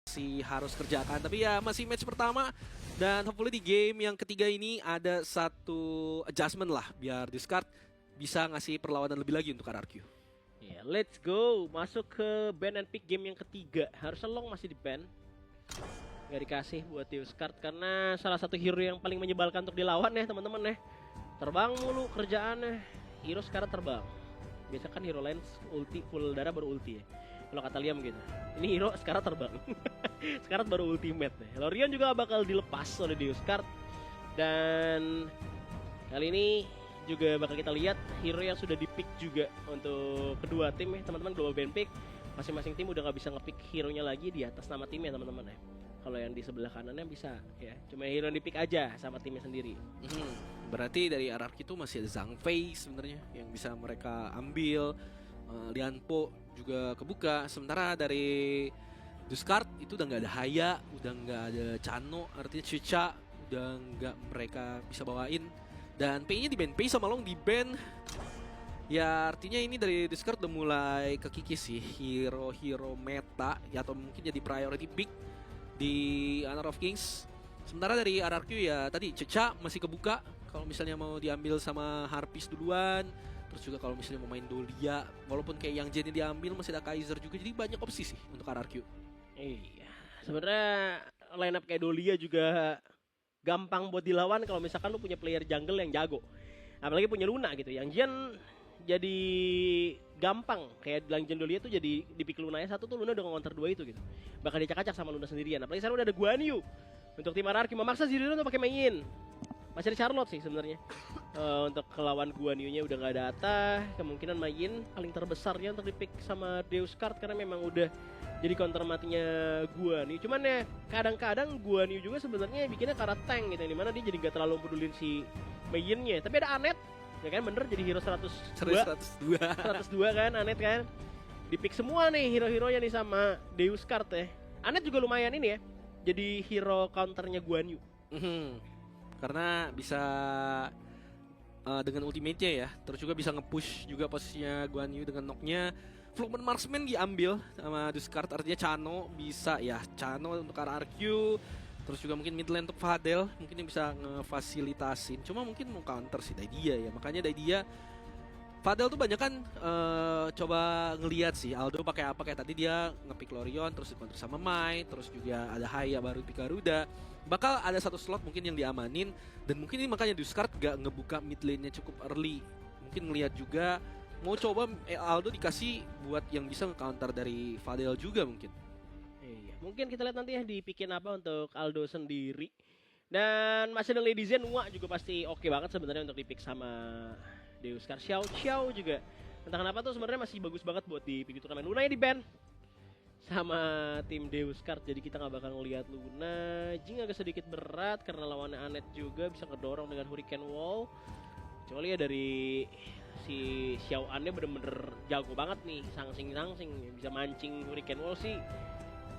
masih harus kerjakan. Tapi ya masih match pertama dan hopefully di game yang ketiga ini ada satu adjustment lah biar Discard bisa ngasih perlawanan lebih lagi untuk RRQ. Ya, let's go. Masuk ke ban and pick game yang ketiga. Harusnya Long masih di ban. Gak dikasih buat Discard karena salah satu hero yang paling menyebalkan untuk dilawan ya teman-teman ya. Terbang mulu kerjaannya. Hero sekarang terbang. Biasa kan hero lain ulti full darah baru ulti ya. Kalau kata Liam gitu. Ini hero sekarang terbang. Sekarang baru ultimate nih. Lorian juga bakal dilepas oleh Discard. Dan kali ini juga bakal kita lihat hero yang sudah di-pick juga untuk kedua tim ya teman-teman. Global ban pick. Masing-masing tim udah gak bisa nge-pick hero-nya lagi di atas nama timnya teman-teman ya. Kalau yang di sebelah kanannya bisa ya, cuma hero yang di-pick aja sama timnya sendiri. Berarti dari RRQ itu masih ada Zhang Fei sebenarnya yang bisa mereka ambil. Lianpo juga kebuka. Sementara dari Discard itu udah nggak ada Haya, udah nggak ada Chano, artinya Cica udah nggak mereka bisa bawain. Dan P-nya di ban, P sama Long di ban. Ya artinya ini dari Discard udah mulai kekikis sih hero-hero meta ya, atau mungkin jadi priority pick di Honor of Kings. Sementara dari RRQ ya tadi Cica masih kebuka kalau misalnya mau diambil sama Harpies duluan. Terus juga kalau misalnya mau main Dolia, walaupun kayak yang Jenny diambil masih ada Kaiser juga, jadi banyak opsi sih untuk RRQ. Iya, sebenarnya line up kayak Dolia juga gampang buat dilawan kalau misalkan lu punya player jungle yang jago. Apalagi punya Luna gitu. Yang Jen jadi gampang kayak Langjen Dolia tuh jadi dipik Lunanya satu tuh Luna udah ngonter dua itu gitu. Bakal dicak-cak sama Luna sendirian. Apalagi sekarang udah ada Guan Yu. Untuk tim RRQ memaksa Zidane untuk pakai main. Masih ada Charlotte sih sebenarnya. Untuk kelawan Guan Yu-nya udah nggak ada Ata, kemungkinan main paling terbesarnya untuk dipick sama Discard karena memang udah jadi counter matinya Guan Yu. Cuman ya kadang-kadang Guan Yu juga sebenarnya bikinnya karena tank gitu, dimana dia jadi nggak terlalu pedulin si mainnya. Tapi ada Anet, ya kan bener jadi hero 102 kan, Anet kan. Dipick semua nih hero-heronya nih sama Discard ya. Anet juga lumayan ini ya, jadi hero counternya Guan Yu. Karena bisa dengan ultimate-nya ya, terus juga bisa nge-push juga posisinya Guan Yu dengan knock-nya. Flugman Marksman diambil sama Discard, artinya Chano bisa ya, Chano untuk RRQ. Terus juga mungkin mid lane untuk Fadel, mungkin yang bisa ngefasilitasin. Cuma mungkin mau counter sih Daidia ya, makanya Daidia Fadel tuh banyak kan coba ngelihat sih Aldo pakai apa, kayak tadi dia ngepick Lorion terus dikonter sama Mai, terus juga ada Haya baru pick Garuda. Bakal ada satu slot mungkin yang diamanin, dan mungkin ini makanya Discard gak ngebuka mid lane-nya cukup early. Mungkin ngelihat juga mau coba Aldo dikasih buat yang bisa nge-counter dari Fadel juga mungkin. Iya, mungkin kita lihat nanti ya dipikin apa untuk Aldo sendiri. Dan masih ada Lady Zen, Nua juga pasti oke banget sebenarnya untuk dipick sama Discard. Xiao juga entah kenapa tuh sebenarnya masih bagus banget buat dipick turnamen. Luna ya di ban sama tim Discard, jadi kita nggak bakal ngelihat Luna. Jing agak sedikit berat karena lawannya Anet juga bisa ngedorong dengan Hurricane Wall. Kecuali ya dari si Xiao Annya bener-bener jago banget nih, sangsing bisa mancing Hurricane Wall sih.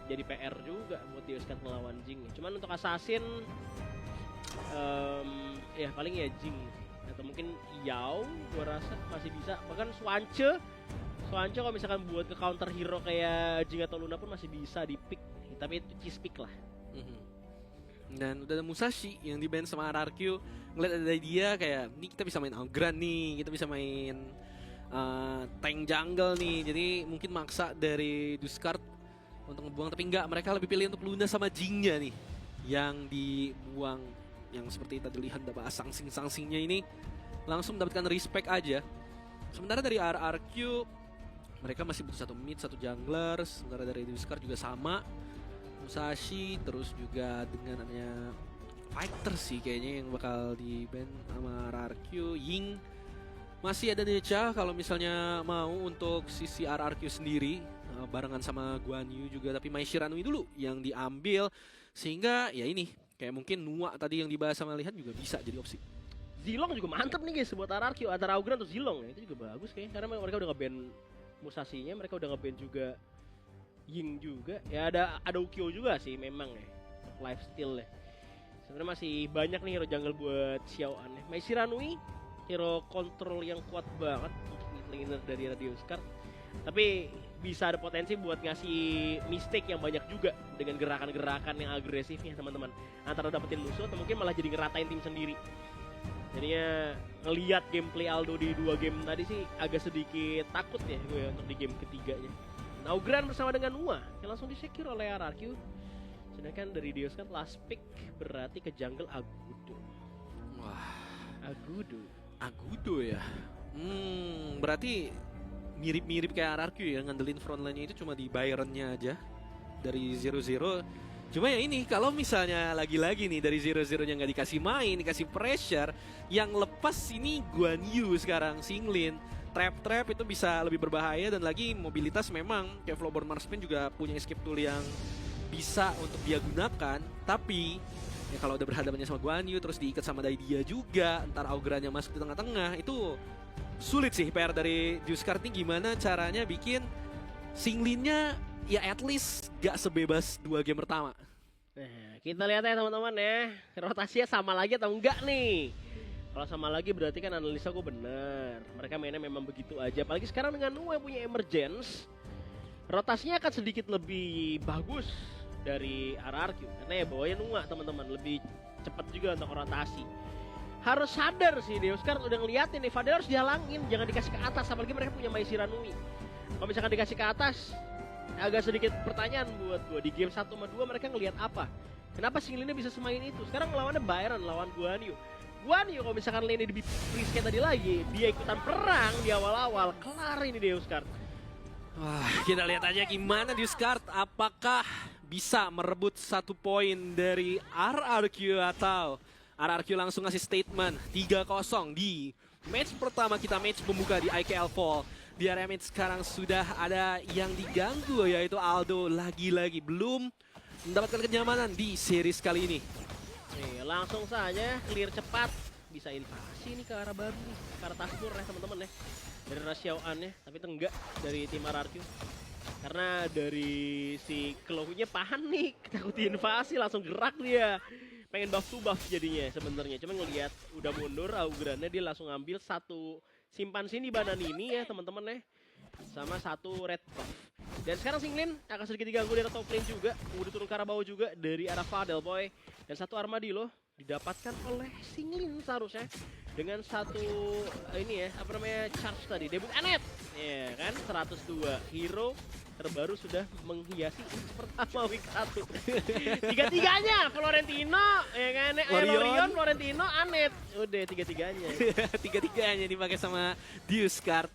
Jadi PR juga buat Discard melawan Jing. Cuman untuk Assassin ya paling ya Jing atau mungkin Yao gua rasa masih bisa. Bahkan Swansea kalau misalkan buat ke counter hero kayak Jing atau Luna pun masih bisa di pick, tapi itu cheese pick lah. Dan udah ada Musashi yang di ban sama RRQ. Ngeliat ada dia kayak, nih kita bisa main Algran nih, kita bisa main tank jungle nih. Jadi mungkin maksa dari Discard untuk ngebuang, tapi enggak, mereka lebih pilih untuk Luna sama Jingnya nih yang dibuang. Yang seperti tadi lihat dapat sangsing-sangsingnya ini langsung mendapatkan respect aja. Sementara dari RRQ mereka masih butuh satu mid, satu jungler. Sementara dari Discard juga sama, Musashi, terus juga dengan adanya fighter sih kayaknya yang bakal di ban sama RRQ. Ying masih ada Necha kalau misalnya mau untuk sisi RRQ sendiri barengan sama Guan Yu juga, tapi Mai Shiranui dulu yang diambil, sehingga ya ini kayak mungkin Nua tadi yang dibahas sama Lihan juga bisa jadi opsi. Zilong juga mantap nih guys buat RRQ, antara Augran atau Zilong ya, itu juga bagus kayaknya karena mereka udah nge-ban Musashinya, mereka udah nge-ban juga Ying juga. Ya ada Ukyo juga sih memang ya, lifesteal ya. Sebenarnya masih banyak nih hero jungle buat Xiaoan ya. Mai Shiranui hero control yang kuat banget untuk mid laner dari Discard. Tapi bisa ada potensi buat ngasih mistake yang banyak juga dengan gerakan-gerakan yang agresifnya teman-teman. Antara dapetin musuh atau mungkin malah jadi ngeratain tim sendiri. Jadinya ngelihat gameplay Aldo di 2 game tadi sih agak sedikit takut ya gue untuk di game ketiganya. Naugran bersama dengan Nua yang langsung di-secure oleh RRQ. Sedangkan dari Deus kan last pick berarti ke jungle Agudo. Wah, Agudo ya. Berarti mirip-mirip kayak RRQ ya, ngandelin frontline-nya itu cuma di Byron-nya aja dari 0-0. Cuma ya ini, kalau misalnya lagi-lagi nih dari 0-0-nya nggak dikasih main, dikasih pressure, yang lepas ini Guan Yu sekarang, Singlin. Trap-trap itu bisa lebih berbahaya, dan lagi mobilitas memang kayak Flowborn Marksman juga punya escape tool yang bisa untuk dia gunakan. Tapi ya kalau udah berhadapannya sama Guan Yu terus diikat sama Daidia juga, ntar Augrannya masuk di tengah-tengah, itu sulit sih PR dari Juskart ini gimana caranya bikin Singlinnya ya at least gak sebebas 2 game pertama. Nah, kita lihat ya teman-teman ya, rotasinya sama lagi atau enggak nih. Kalau sama lagi berarti kan analisa gue bener. Mereka mainnya memang begitu aja. Apalagi sekarang dengan Nua yang punya emergence, rotasinya akan sedikit lebih bagus dari RRQ. Karena ya bawanya Nua teman-teman, lebih cepat juga untuk rotasi. Harus sadar sih Deuscard udah ngeliatin nih, Fadel harus dihalangin, jangan dikasih ke atas. Apalagi mereka punya Mai Shiranui. Kalau misalkan dikasih ke atas, agak sedikit pertanyaan buat gue. Di game 1 sama 2 mereka ngelihat apa? Kenapa Singlinnya bisa semain itu? Sekarang lawannya Byron, lawan Guan Yu. Guan Yu kalau misalkan lane di freeze kayak tadi lagi, dia ikutan perang di awal-awal, kelar ini Deuscard. Wah, kita lihat aja gimana Juskart, apakah bisa merebut 1 poin dari RRQ atau RRQ langsung ngasih statement 3-0 di match pertama kita, match pembuka di IKL Fall. Di area mid sekarang sudah ada yang diganggu, yaitu Aldo lagi-lagi belum mendapatkan kenyamanan di series kali ini. Nih, langsung saja clear cepat, bisa invasi nih ke arah baru nih, ke arah Tasbur ya teman-teman ya. Dari Rasyawan ya, tapi enggak dari tim RRQ. Karena dari si Claw-nya panik, takut diinvasi, langsung gerak dia. Pengen buff to buff jadinya sebenarnya. Cuma ngelihat udah mundur, Augrannya dia langsung ngambil 1 simpan sini banan ini ya teman-teman ya. Sama 1 red buff. Dan sekarang Singlin akan sedikit diganggu dari top lane juga. Udah turun ke arah bawah juga dari arah Fadel Boy. Dan 1 Armadillo didapatkan oleh Singlin seharusnya. Dengan 1 ini ya, apa namanya, charge tadi. Debut Anet. Ya kan, 102. Hero terbaru sudah menghiasi pertama week 1. Tiga-tiganya Florentino ya kan, Lorion, Florentino, Anet. Udah tiga-tiganya. Tiga-tiganya dipakai sama Juskart.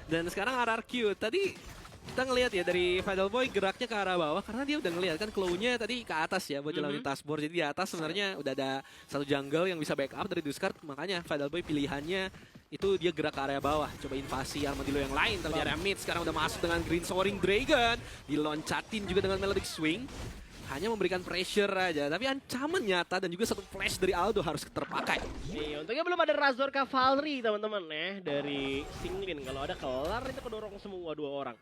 Dan sekarang RRQ tadi kita ngelihat ya dari Fadel Boy geraknya ke arah bawah karena dia udah ngelihat kan Claw-nya tadi ke atas ya buat jalanin taskbar. Jadi di atas sebenarnya udah ada 1 jungle yang bisa backup dari Juskart, makanya Fadel Boy pilihannya itu dia gerak ke area bawah, coba invasi Armadillo yang lain. Tapi area mid sekarang udah masuk dengan Green Soaring Dragon, diloncatin juga dengan Melodic Swing. Hanya memberikan pressure aja, tapi ancaman nyata dan juga 1 flash dari Aldo harus terpakai. Nih, untungnya belum ada Razor Cavalry teman-teman ya dari Singlin. Kalau ada kelar itu kedorong semua 2 orang.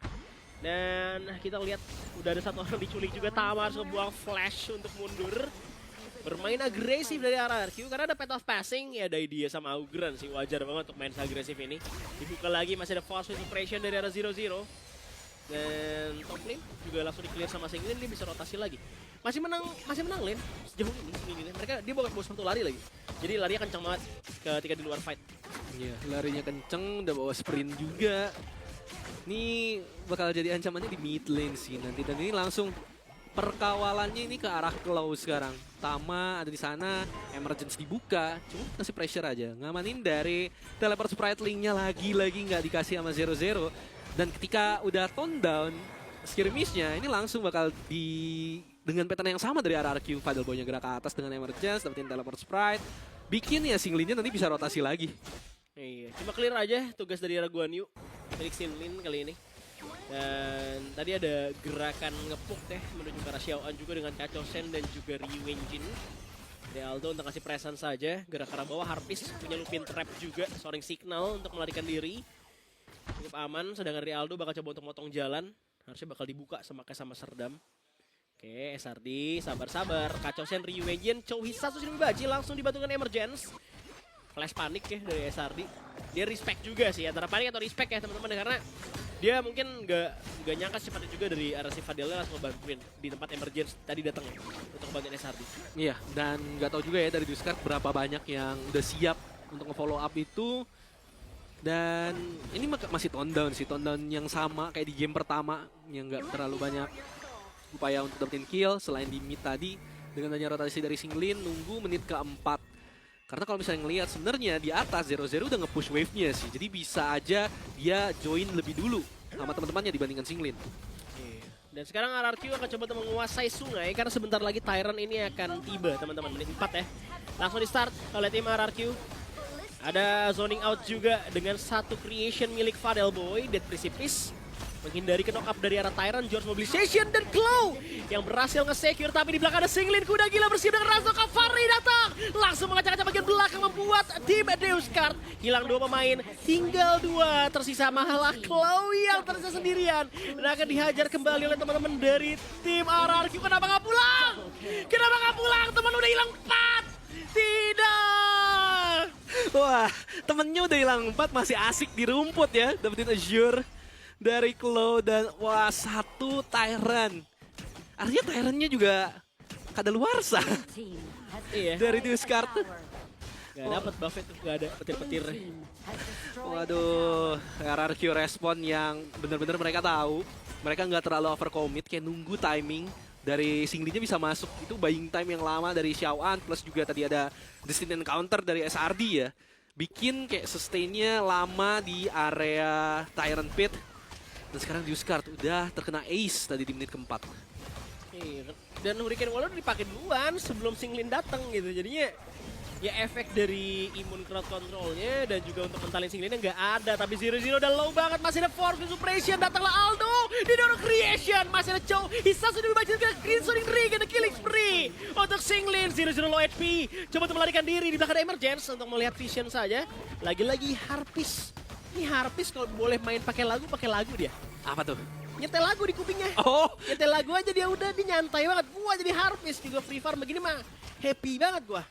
Dan kita lihat udah ada 1 orang diculik juga, Tama harus ngebuang flash untuk mundur. Bermain agresif dari RRQ karena ada path of passing ya, dari dia sama Augran sih, wajar banget untuk main agresif ini. Dibuka lagi, masih ada false suppression dari arah 0-0. Dan top lane juga langsung di clear sama Singlin, dia bisa rotasi lagi. Masih menang lane sejauh ini Singlin. Mereka dia bawa 1 lari lagi. Jadi larinya kencang banget ketika di luar fight. Iya, larinya kenceng, udah bawa sprint juga. Ini bakal jadi ancamannya di mid lane sih nanti, dan ini langsung perkawalannya ini ke arah Claw sekarang. Tama ada di sana, emergence dibuka, cuma kasih pressure aja, ngamanin dari teleport sprite link-nya lagi-lagi nggak dikasih sama 0-0. Dan ketika udah tone down skirmish-nya, ini langsung bakal dengan pattern yang sama dari RRQ. Fadel Boy-nya gerak ke atas dengan emergence, dapetin teleport sprite, bikin ya Singlinnya nanti bisa rotasi lagi. Iya, cuma clear aja tugas dari Guan Yu, dari Singlin kali ini. Dan tadi ada gerakan ngepuk deh menuju ke arah Xiaoan juga dengan Kacau Sen dan juga Ryu Wenjin. Dari Aldo untuk kasih presence saja, gerak ke arah bawah. Harpist punya Lupin Trap juga, soaring signal untuk melarikan diri. Cukup aman, sedangkan dari Aldo bakal coba untuk motong jalan. Harusnya bakal dibuka sama Serdam. Oke, SRD, sabar-sabar. Kacau Sen, Ryu Wenjin, Chow Hisa, Sushi Baji langsung dibantu dengan emergence. Flash panik ya dari SRD. Dia respect juga sih, antara panik atau respect ya teman-teman, karena dia mungkin nggak nyangka cepatnya juga dari arah si Fadilnya langsung ngebantuin di tempat emergency tadi datang ya, untuk bagian SRD. Iya, dan nggak tahu juga ya dari Duskart berapa banyak yang udah siap untuk nge-follow up itu. Dan ini masih tone down sih, tone down yang sama kayak di game pertama yang nggak terlalu banyak upaya untuk dapetin kill selain di mid tadi dengan adanya rotasi dari Singlin nunggu menit keempat. Karena kalau misalnya ngelihat sebenarnya di atas 0-0 udah nge-push wave-nya sih. Jadi bisa aja dia join lebih dulu sama teman-temannya dibandingkan Singlin. Dan sekarang RRQ akan coba menguasai sungai karena sebentar lagi Tyrant ini akan tiba teman-teman, menit 4 ya. Langsung di start oleh tim RRQ. Ada zoning out juga dengan satu creation milik Fadel Boy, Dead Precipice. Menghindari knock up dari arah Tyrant, George Mobilization dan Claw yang berhasil nge-secure, tapi di belakang ada Singlin, kuda gila bersiap dengan Razo Cavalry datang. Langsung mengacak-acak bagian belakang membuat tim Duskart hilang 2 pemain, tinggal 2 tersisa, malah Claw yang tersisa sendirian. Dan akan dihajar kembali oleh teman-teman dari tim RRQ. Kenapa nggak pulang? Kenapa nggak pulang? Teman udah hilang 4. Tidak. Wah, temennya udah hilang 4 masih asik di rumput ya, dapetin Azure dari Claw dan wah satu Tyrant. Artinya Tyrantnya juga kadaluarsa Iya. dari Duskart. Gak dapet buffet tuh, gak ada petir-petir. Waduh, RRQ respon yang bener-bener mereka tahu. Mereka nggak terlalu overcommit, kayak nunggu timing dari Singlinya bisa masuk. Itu buying time yang lama dari Xiaoan, plus juga tadi ada Distant Encounter dari SRD ya. Bikin kayak sustainnya lama di area Tyrant Pit. Dan sekarang Duskart udah terkena ace tadi di menit keempat. Iya, dan Hurricane Wall udah dipakai duluan sebelum Singlin datang gitu. Jadinya ya efek dari imun crowd controlnya dan juga untuk mentalin Singlinnya nggak ada. Tapi 0-0 udah low banget, masih ada Force Suppression, datanglah Aldo, didorong Creation, masih ada Chow, Hisa sudah dibaca ke Green Sonic Ring, ada Killing Spree untuk Singlin, 0-0 low HP, coba untuk melarikan diri di belakang ada Emergence untuk melihat vision saja. Lagi-lagi Harpis, ini Harpis kalau boleh main pakai lagu dia. Apa tuh? Nyetel lagu di kupingnya. Oh, Nyetel lagu aja dia udah, dia nyantai banget. Gua jadi Harpis juga free farm begini mah happy banget gua.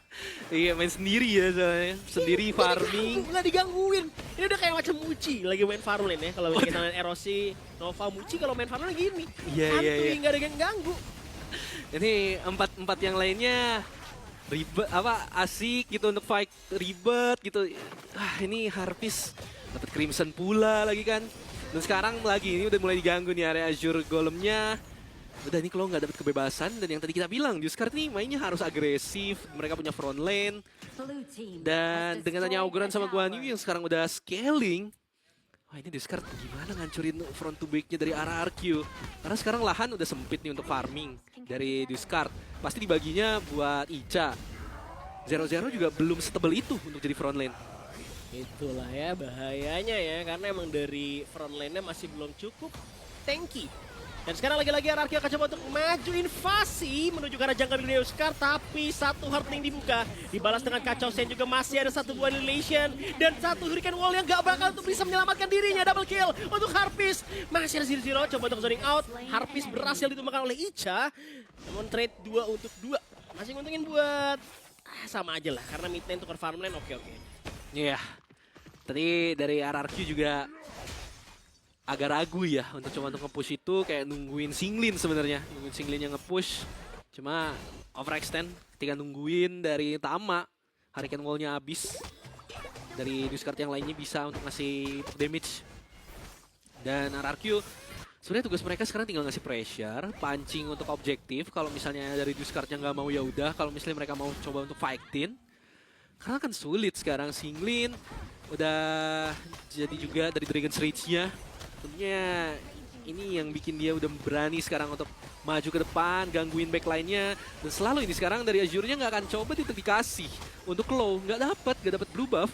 iya main sendiri ya soalnya. Sendiri farming. Nggak digangguin. Ini udah kayak macam Muci lagi main farmlane ya. Kalau kita main Erosi, Nova, Muci kalau main farmlane gini. Iya. Nggak ada yang ganggu. Ini empat yang lainnya ribet apa asik gitu untuk fight ribet gitu. Ah ini Harpis dapat Crimson pula lagi kan. Dan sekarang lagi ini udah mulai diganggu nih area Azure Golemnya. Udah ini kalau nggak dapat kebebasan dan yang tadi kita bilang Duskart nih mainnya harus agresif. Mereka punya front lane. Dan dengan hanya Auguran sama Guan Yu yang sekarang udah scaling. Wah ini Duskart gimana ngancurin front to back-nya dari RRQ. Karena sekarang lahan udah sempit nih untuk farming dari Duskart. Pasti dibaginya buat Icha. 0-0 juga belum setebel itu untuk jadi front lane. Itulah ya bahayanya ya, karena emang dari front lane-nya masih belum cukup tanky. Dan sekarang lagi-lagi RRQ akan coba untuk maju invasi menuju ke arah jungle milik Duskart, tapi satu heartling dibuka, dibalas dengan kacau sen juga masih ada satu buah annihilation dan satu Hurricane Wall yang gak bakal untuk bisa menyelamatkan dirinya. Double kill untuk Harpis, masih ada 0-0, coba untuk zoning out. Harpis berhasil ditumbangkan oleh Icha, namun trade 2 untuk 2 masih nguntungin buat sama aja lah, karena mid lane tukar farm lane oke. Iya. Tadi dari RRQ juga agak ragu ya untuk coba untuk nge-push itu, kayak nungguin Singlin sebenarnya. Nungguin Singlin yang nge-push. Cuma overextend ketika nungguin dari Tama. Hurricane Wall-nya habis. Dari Duskart yang lainnya bisa untuk ngasih damage. Dan RRQ sebenarnya tugas mereka sekarang tinggal ngasih pressure, pancing untuk objektif. Kalau misalnya dari Duskart yang nggak mau ya udah. Kalau misalnya mereka mau coba untuk fightin, karena kan sulit sekarang. Singlin udah jadi juga dari Dragon's Rage-nya. Tentunya ini yang bikin dia udah berani sekarang untuk maju ke depan, gangguin backline-nya. Dan selalu ini sekarang dari Azure-nya nggak akan coba dikasih untuk Claw, nggak dapat blue buff.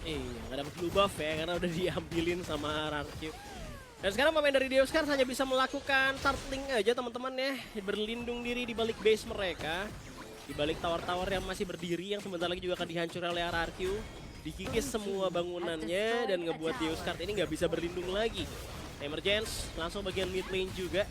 Iya, nggak dapat blue buff ya, karena udah diambilin sama RRQ. Dan sekarang pemain dari Duskart hanya bisa melakukan turtling aja teman-teman ya, berlindung diri di balik base mereka, di balik tower-tower yang masih berdiri yang sebentar lagi juga akan dihancurkan oleh RRQ. Dikikis semua bangunannya dan ngebuat Duskart ini nggak bisa berlindung lagi. Emergence langsung bagian mid lane juga.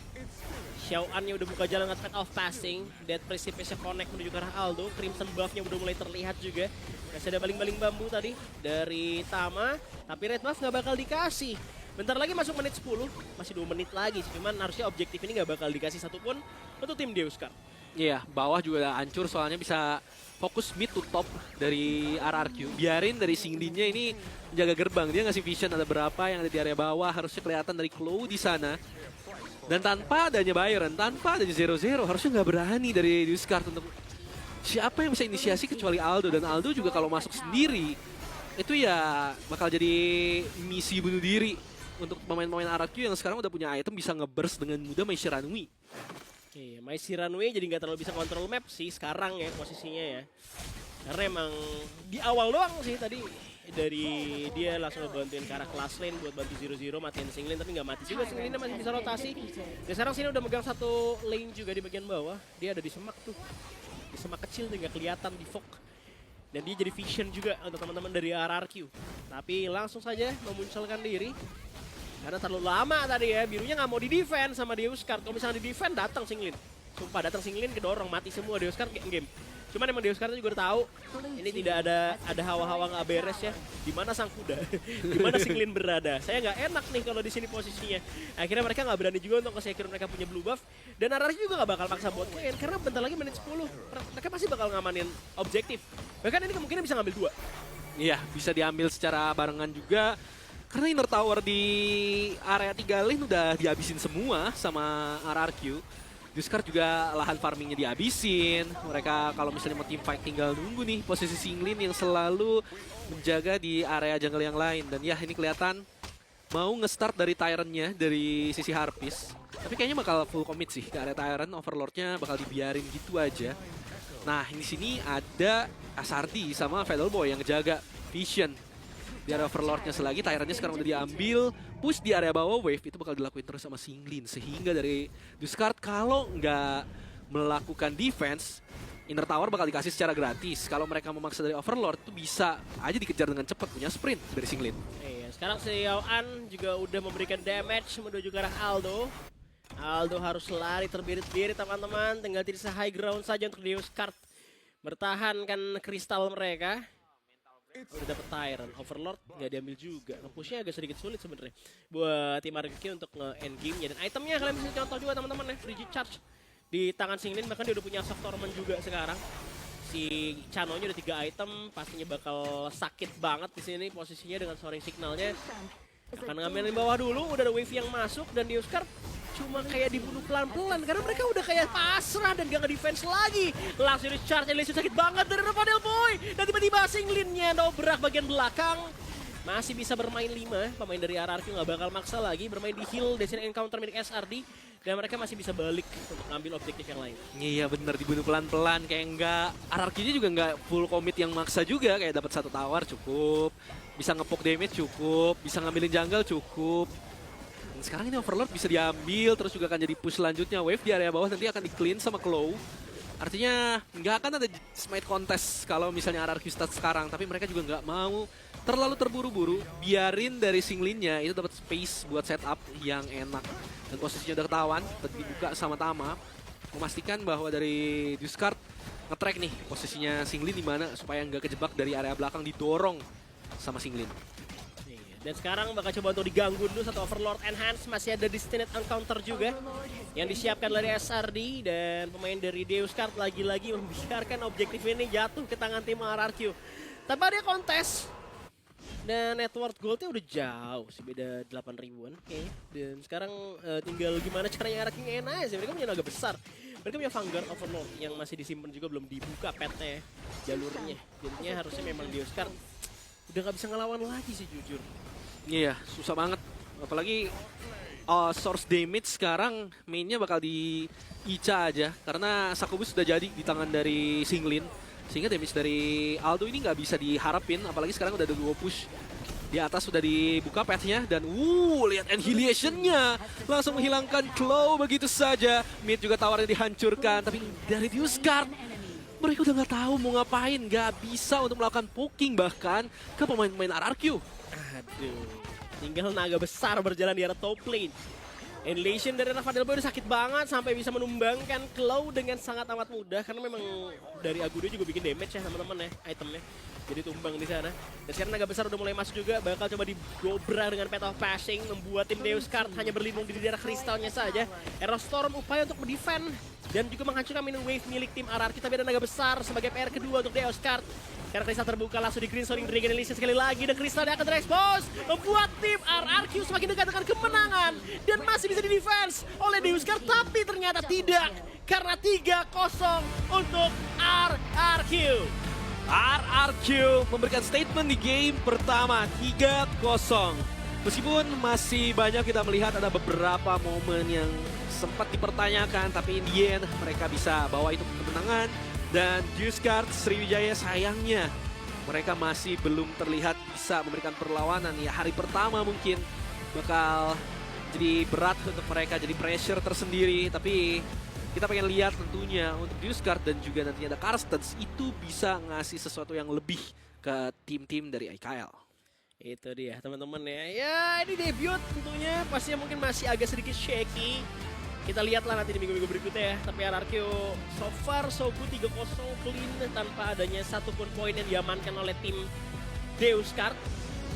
Xiaoan-nya udah buka jalan nge-trade off passing. Dead Precipice connect menuju ke arah Aldo. Crimson buff-nya udah mulai terlihat juga. Masih ada baling-baling bambu tadi dari Tama. Tapi red buff nggak bakal dikasih. Bentar lagi masuk menit 10, masih 2 menit lagi sih. Cuman harusnya objektif ini nggak bakal dikasih satupun untuk tim Deuskar. Iya, bawah juga udah hancur soalnya bisa fokus mid to top dari RRQ. Biarin dari Singlinnya ini jaga gerbang, dia ngasih vision ada berapa yang ada di area bawah, harusnya kelihatan dari Claw di sana. Dan tanpa adanya Byron, tanpa adanya 0-0, harusnya nggak berani dari Deuskar untuk siapa yang bisa inisiasi kecuali Aldo. Dan Aldo juga kalau masuk sendiri, itu ya bakal jadi misi bunuh diri untuk pemain-pemain RRQ yang sekarang udah punya item bisa nge-burst dengan mudah main Shiranui. Iya, Maisi Runway jadi nggak terlalu bisa kontrol map sih sekarang ya posisinya ya. Karena emang di awal doang sih tadi dari dia langsung ngebantuin ke arah class lane buat bantu 0-0 matiin Singlin, tapi nggak mati juga. Singlinnya masih bisa rotasi. Dan sekarang sini udah megang satu lane juga di bagian bawah. Dia ada di semak tuh. Di semak kecil tuh nggak kelihatan di fog. Dan dia jadi vision juga untuk teman-teman dari RRQ. Tapi langsung saja memunculkan diri. Karena terlalu lama tadi ya, birunya nggak mau di-defend sama Deuskar. Kalau misalnya di-defend, datang Singlin. Sumpah, datang Singlin kedorong, mati semua Deuskar game. Cuman emang Deuskar juga udah tahu, ini tidak ada hawa-hawa nggak beres ya. Di mana sang kuda? Di mana Singlin berada? Saya nggak enak nih kalau di sini posisinya. Akhirnya mereka nggak berani juga untuk nge-secure mereka punya blue buff. Dan RRQ juga nggak bakal paksa buat kalian, karena bentar lagi menit 10. Mereka pasti bakal ngamanin objektif. Bahkan ini kemungkinan bisa ngambil 2. Iya, bisa diambil secara barengan juga. Karena inner tower di area 3 lane udah dihabisin semua sama RRQ. Deuskar juga lahan farmingnya dihabisin. Mereka kalau misalnya mau team fight tinggal nunggu nih posisi Singlin yang selalu menjaga di area jungle yang lain. Dan ya ini kelihatan mau nge-start dari Tyrant-nya dari sisi Harpist. Tapi kayaknya bakal full commit sih ke area Tyrant. Overlord-nya bakal dibiarin gitu aja. Nah di sini ada Asardi sama Fiddleboy yang ngejaga Vision. Di area Overlord-nya selagi, Tyrant-nya sekarang udah diambil, push di area bawah wave, itu bakal dilakuin terus sama Singlin. Sehingga dari Deuskar kalau nggak melakukan defense, inner tower bakal dikasih secara gratis. Kalau mereka memaksa dari Overlord, itu bisa aja dikejar dengan cepat, punya sprint dari Singlin. Iya, sekarang si Yaoan juga udah memberikan damage menuju ke arah Aldo. Aldo harus lari terbirit-birit teman-teman, tinggal tersisa high ground saja untuk Deuskar bertahankan kristal mereka. Udah dapet Tyrant, Overlord nggak diambil juga. Nge-pushnya agak sedikit sulit sebenarnya buat tim RRQ untuk nge-end game-nya. Dan itemnya kalian bisa contoh juga teman-teman ya, free charge di tangan Singlin, bahkan dia udah punya Soft Torment juga sekarang. Si Chanonya udah 3 item, pastinya bakal sakit banget di sini posisinya dengan soaring signalnya. Akan ngambilin bawah dulu, udah ada wave yang masuk dan Deuskar cuma kayak dibunuh pelan-pelan karena mereka udah kayak pasrah dan gak nge-defense lagi. Langsung di-charge, Elise sakit banget dari Fiddleboy. Dan tiba-tiba Singlinnya dobrak bagian belakang. Masih bisa bermain 5, pemain dari RRQ gak bakal maksa lagi. Bermain di heal, Destined Encounter milik SRD. Dan mereka masih bisa balik untuk ngambil objektif yang lain. Iya bener, dibunuh pelan-pelan, kayak nggak, RRQ-nya juga nggak full commit yang maksa juga. Kayak dapat 1 tower cukup, bisa nge-poke damage cukup, bisa ngambilin jungle cukup. Dan sekarang ini Overlord bisa diambil, terus juga akan jadi push selanjutnya. Wave di area bawah nanti akan di-clean sama Claw. Artinya nggak akan ada smite contest kalau misalnya RRQ start sekarang. Tapi mereka juga nggak mau terlalu terburu-buru. Biarin dari Singlinnya itu dapat space buat setup yang enak. Dan posisinya udah ketahuan, dibuka sama Tama. Memastikan bahwa dari Deuskar nge-track nih posisinya Singlin di mana supaya nggak kejebak dari area belakang didorong sama Singlin. Dan sekarang bakal coba untuk diganggu dulu satu Overlord Enhance. Masih ada Destined Encounter juga yang disiapkan dari SRD. Dan pemain dari Deuskar lagi-lagi membiarkan objektif ini jatuh ke tangan tim RRQ. Tapi ada kontes. Dan net worth goldnya udah jauh sih, beda 8 ribuan kayaknya. Dan sekarang tinggal gimana caranya RRQ nge-end aja sih. Mereka punya naga besar. Mereka punya Vanguard Overlord yang masih disimpan juga, belum dibuka petnya jalurnya. Jadinya harusnya memang Deuskar udah gak bisa ngelawan lagi sih jujur. Iya, susah banget. Apalagi source damage sekarang mainnya bakal di Icha aja. Karena Succubus sudah jadi di tangan dari Singlin. Sehingga damage dari Aldo ini nggak bisa diharapin. Apalagi sekarang udah ada 2 push. Di atas sudah dibuka pathnya. Dan lihat Annihilation-nya. Langsung menghilangkan Claw begitu saja. Mid juga tawarnya dihancurkan. Tapi dari Deuskar, mereka udah nggak tahu mau ngapain. Nggak bisa untuk melakukan poking bahkan ke pemain-pemain RRQ. Aduh, tinggal naga besar berjalan di arah top lane. Annihilation dari Fadel Boy udah sakit banget sampai bisa menumbangkan Claw dengan sangat amat mudah karena memang dari Agudo juga bikin damage ya teman-teman ya itemnya. Jadi tumbang di sana. Dan sekarang naga besar udah mulai masuk juga, bakal coba didobrak dengan Path of Passing, membuat tim Deus Card hanya berlindung di daerah kristalnya saja. Eros Storm upaya untuk mendefend dan juga menghancurkan minion wave milik tim RRQ, tapi ada naga besar sebagai PR kedua untuk Deus Card. Karena kristal terbuka langsung di green storing Dragon Elysian sekali lagi, dan kristalnya akan terekspos, membuat tim RRQ semakin dekat dengan kemenangan dan masih bisa di-defense oleh Deus Card, tapi ternyata tidak karena 3-0 untuk RRQ. RRQ memberikan statement di game pertama 3-0. Meskipun masih banyak kita melihat ada beberapa momen yang sempat dipertanyakan, tapi in the end mereka bisa bawa itu ke kemenangan. Dan Deus Card Sriwijaya sayangnya mereka masih belum terlihat bisa memberikan perlawanan. Ya hari pertama mungkin bakal jadi berat untuk mereka, jadi pressure tersendiri. Tapi kita pengen lihat tentunya untuk Deus Card dan juga nantinya ada Karstens itu bisa ngasih sesuatu yang lebih ke tim-tim dari IKL. Itu dia teman-teman ya. Ya ini debut tentunya pastinya mungkin masih agak sedikit shaky. Kita lihatlah nanti di minggu-minggu berikutnya ya. Tapi RRQ so far so good 3-0 clean tanpa adanya satupun poin yang diamankan oleh tim Deus Card.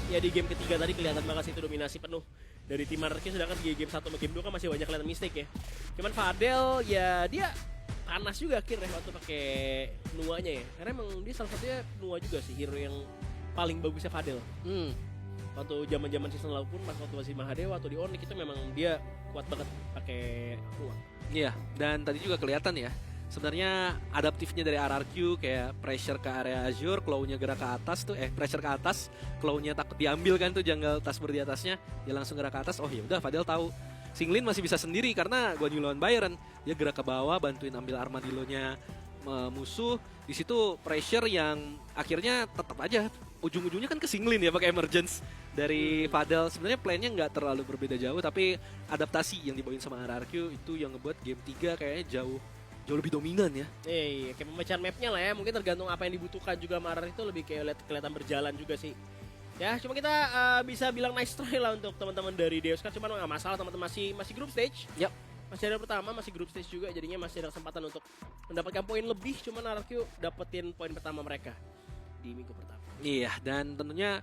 Ya di game ketiga tadi kelihatan banget itu dominasi penuh dari tim RRQ, sedangkan di game 1 sama game 2 kan masih banyak kelihatan mistake ya. Cuman Fadel ya dia panas juga akhirnya waktu pakai Nuanya ya. Karena emang dia salah satunya Nua juga sih hero yang paling bagusnya Fadel. Waktu zaman-zaman season lalu pun pas waktu masih Mahadewa atau di Onyx itu memang dia kuat banget pakai Nua. Iya, dan tadi juga kelihatan ya. Sebenarnya adaptifnya dari RRQ kayak pressure ke area Azure, claw-nya gerak ke atas tuh, pressure ke atas, claw-nya takut diambil kan tuh jungle Tasber di atasnya, dia langsung gerak ke atas. Oh ya udah, Fadel tahu Singlin masih bisa sendiri karena gua lawan Byron, dia gerak ke bawah bantuin ambil armadillo-nya musuh. Di situ pressure yang akhirnya tetap aja ujung-ujungnya kan ke Singlin ya pakai emergence dari Fadel. Sebenarnya plannya nggak terlalu berbeda jauh, tapi adaptasi yang dibawain sama RRQ itu yang ngebuat game 3 kayaknya jauh lebih dominan ya. Iya, kayak pemecahan mapnya lah ya. Mungkin tergantung apa yang dibutuhkan juga Marar itu lebih kayak kelihatan berjalan juga sih. Ya, cuma kita bisa bilang nice try lah untuk teman-teman dari Deus Card. Cuman nggak masalah, teman-teman masih group stage. Yap. Masih ada pertama, masih group stage juga. Jadinya masih ada kesempatan untuk mendapatkan poin lebih. Cuman RRQ dapetin poin pertama mereka di minggu pertama. Iya, dan tentunya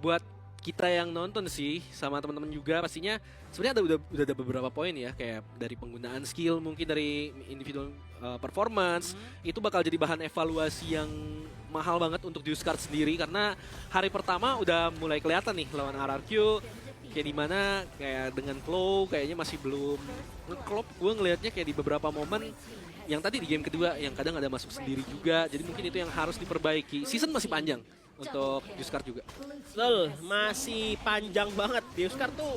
buat kita yang nonton sih sama teman-teman juga pastinya sebenarnya udah ada beberapa poin ya, kayak dari penggunaan skill, mungkin dari individual performance itu bakal jadi bahan evaluasi yang mahal banget untuk Deus Card sendiri, karena hari pertama udah mulai kelihatan nih lawan RRQ kayak dimana kayak dengan Claw kayaknya masih belum ngeklop. Gue ngelihatnya kayak di beberapa momen yang tadi di game kedua yang kadang ada masuk sendiri juga, jadi mungkin itu yang harus diperbaiki. Season masih panjang untuk Deus Card juga. Betul, masih panjang banget. Deus Card tuh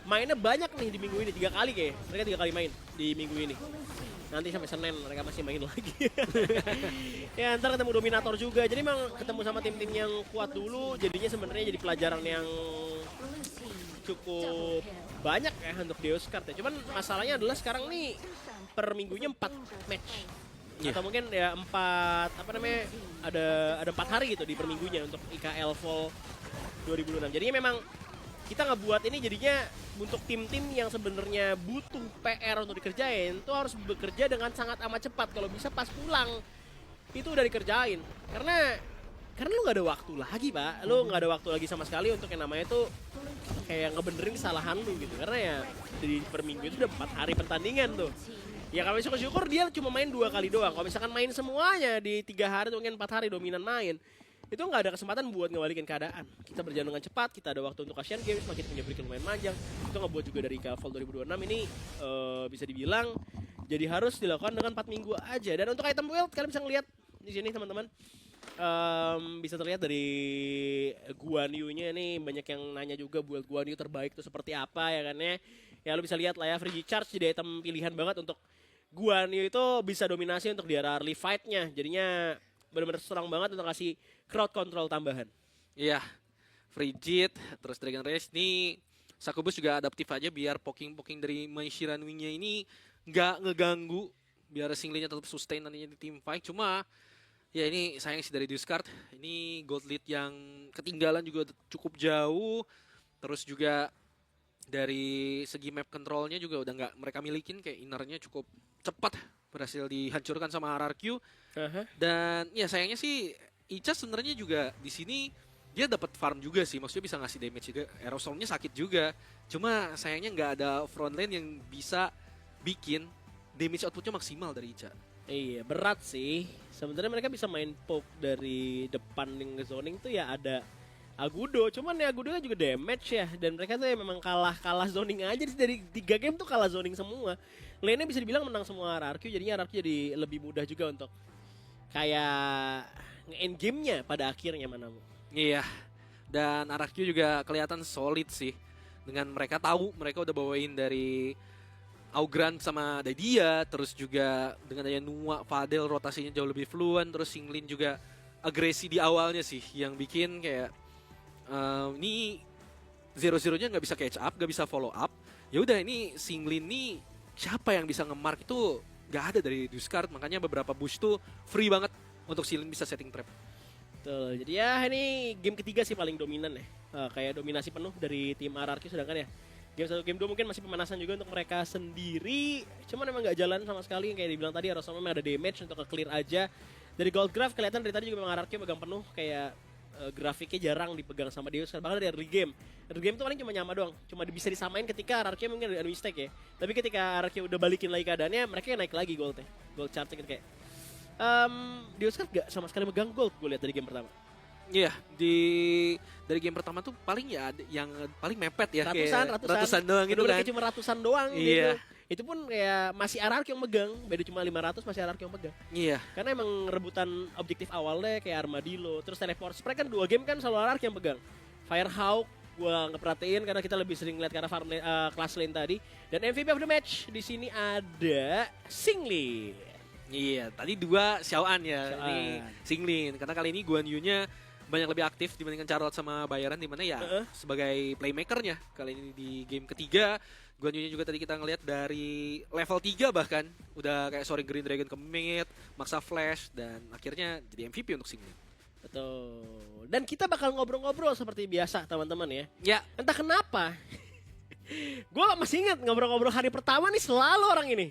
mainnya banyak nih di minggu ini, 3 kali kayak. Mereka 3 kali main di minggu ini. Nanti sampai Senin mereka masih main lagi. Ya ntar ketemu Dominator juga. Jadi memang ketemu sama tim-tim yang kuat dulu. Jadinya sebenarnya jadi pelajaran yang cukup banyak ya untuk Deus Card ya. Cuman masalahnya adalah sekarang nih per minggunya 4 match. Atau mungkin ya 4 ada 4 hari gitu di per minggunya untuk IKL Fall 2006. Jadinya memang kita ngebuat ini jadinya untuk tim-tim yang sebenarnya butuh PR untuk dikerjain tuh harus bekerja dengan sangat amat cepat. Kalau bisa pas pulang itu udah dikerjain. Karena lu nggak ada waktu lagi, Pak. Lu nggak ada waktu lagi sama sekali untuk yang namanya tuh kayak ngebenerin kesalahan lu gitu. Karena ya di per minggu itu udah 4 hari pertandingan tuh. Ya kalau syukur-syukur dia cuma main 2 kali doang. Kalau misalkan main semuanya di 3 hari atau mungkin 4 hari dominan main, itu nggak ada kesempatan buat ngewalikin keadaan. Kita berjalan dengan cepat, kita ada waktu untuk Asian Games, makin punya break lumayan panjang. Itu ngebuat juga dari IKL Fall 2026 ini bisa dibilang jadi harus dilakukan dengan 4 minggu aja. Dan untuk item build kalian bisa ngeliat di sini teman-teman. Bisa terlihat dari Guan Yu-nya nih, banyak yang nanya juga buat Guan Yu terbaik itu seperti apa ya kan ya. Ya lu bisa lihat lah ya, free charge jadi item pilihan banget untuk Guan Yu itu bisa dominasi untuk di area early fight-nya. Jadinya benar-benar serang banget untuk kasih crowd control tambahan. Iya, Frigid, terus Dragon Rage nih, Sakubus juga adaptif aja biar poking-poking dari Mai Shiranui-nya ini nggak ngeganggu, biar singlenya tetap sustain nantinya di team fight. Cuma ya ini sayang sih dari Deus Card, ini gold lead yang ketinggalan juga cukup jauh, terus juga Dari segi map controlnya juga udah nggak mereka milikin, kayak innernya cukup cepat berhasil dihancurkan sama RRQ. Aha. Dan ya sayangnya sih Icha sebenarnya juga di sini dia dapat farm juga sih, maksudnya bisa ngasih damage juga. Aerosolnya sakit juga. Cuma sayangnya nggak ada front lane yang bisa bikin damage outputnya maksimal dari Icha. Iya, berat sih. Sebenarnya mereka bisa main poke dari depan yang zoning tuh ya ada Agudo, cuman ya Agudo kan juga damage ya, dan mereka tuh ya memang kalah zoning aja dari 3 game tuh kalah zoning semua. Lane-nya bisa dibilang menang semua RRQ, jadinya RRQ jadi lebih mudah juga untuk kayak nge-end game-nya pada akhirnya mana. Iya. Dan RRQ juga kelihatan solid sih. Dengan mereka tahu mereka udah bawain dari Augran sama Dadia, terus juga dengan adanya Nua, Fadel rotasinya jauh lebih fluent, terus Singlin juga agresi di awalnya sih yang bikin kayak ini 0-0-nya nggak bisa catch up, nggak bisa follow up. Ya udah, ini Singlin nih siapa yang bisa nge-mark itu nggak ada dari Duskard, makanya beberapa bush tuh free banget untuk Singlin bisa setting trap. Betul, jadi ya ini game ketiga sih paling dominan ya. Kayak dominasi penuh dari tim RRQ, sedangkan ya game 1, game 2 mungkin masih pemanasan juga untuk mereka sendiri. Cuman emang nggak jalan sama sekali, kayak dibilang tadi Aerosol memang ada damage untuk ke-clear aja. Dari Gold Graph kelihatan dari tadi juga memang RRQ pegang penuh, kayak grafiknya jarang dipegang sama Deus. Bahkan dari early game tuh paling cuma nyama doang, cuma bisa disamain ketika RRQ mungkin ada mistake ya. Tapi ketika RRQ udah balikin lagi keadaannya, mereka naik lagi goldnya, gold chartnya gitu kayak Deus kan gak sama sekali megang gold gue lihat dari game pertama. Iya, dari game pertama tuh paling ya ada yang paling mepet ya, Ratusan doang gitu kan. Kayak cuma ratusan doang Iya. gitu. Itu pun kayak masih RRQ yang megang, beda cuma 500 masih RRQ yang megang. Iya. Karena emang rebutan objektif awalnya kayak Armadillo, terus Teleport Spray kan 2 game kan selalu RRQ yang pegang. Firehawk gua ngeperhatiin karena kita lebih sering lihat karena farm lane, class lane tadi. Dan MVP of the match di sini ada Singlin. Iya, tadi 2 Xiaoan ya, Xiaoan. ini Singlin. Karena kali ini Guan Yu-nya banyak lebih aktif dibandingkan Charlotte sama Bayaran, dimana ya sebagai playmakernya kali ini di game ketiga. Guan Yu-nya juga tadi kita ngelihat dari level 3 bahkan udah kayak Soaring Green Dragon ke mid, maksa flash, dan akhirnya jadi MVP untuk Singlin. Betul. Dan kita bakal ngobrol-ngobrol seperti biasa teman-teman ya. Ya, Entah kenapa gue masih ingat ngobrol-ngobrol hari pertama nih selalu orang ini